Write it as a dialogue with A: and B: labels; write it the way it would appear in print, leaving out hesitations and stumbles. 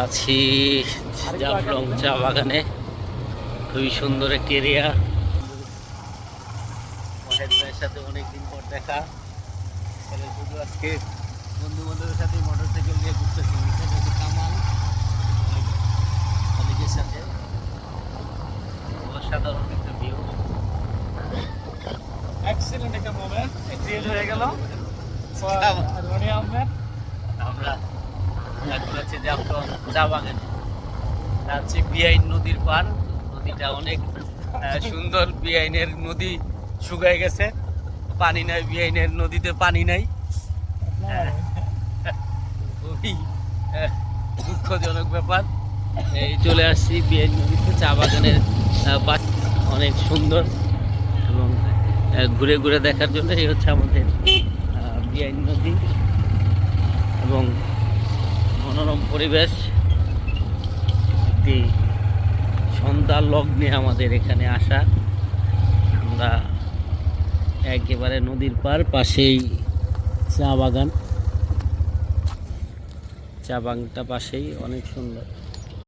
A: আছি জাফলং চা বাগানে। খুবই সুন্দর একটি এরিয়া। ওয়াহেদ ভাইয়ের সাথে অনেকদিন পর দেখা। শুধু আজকে বন্ধু বান্ধবের সাথে মোটরসাইকেল নিয়ে ঘুরতেছি। কামাল কলেজের সাথে অসাধারণ একটা ভিউ।
B: এক্সিলেন্ট একটা মোমেন্ট ক্রিয়েট হয়ে গেল।
A: আমরা ঘুরেছি জাফলং চা বাগানে। যাচ্ছি বিআইন নদীর পার। নদীটা অনেক সুন্দর। বিআইনের নদী শুকায় গেছে, পানি নাই। বিআইনের নদীতে পানি নাই। খুবই দুঃখজনক ব্যাপার। এই চলে আসছি বিআইন নদীতে। চা বাগানের অনেক সুন্দর এবং ঘুরে ঘুরে দেখার জন্য এই হচ্ছে আমাদের বিআইন নদী এবং মনোরম পরিবেশ। একটি সন্ধ্যা লগ্নে আমাদের এখানে আসা। আমরা একেবারে নদীর পার, পাশেই চা বাগান। চা বাগানটা পাশেই, অনেক সুন্দর।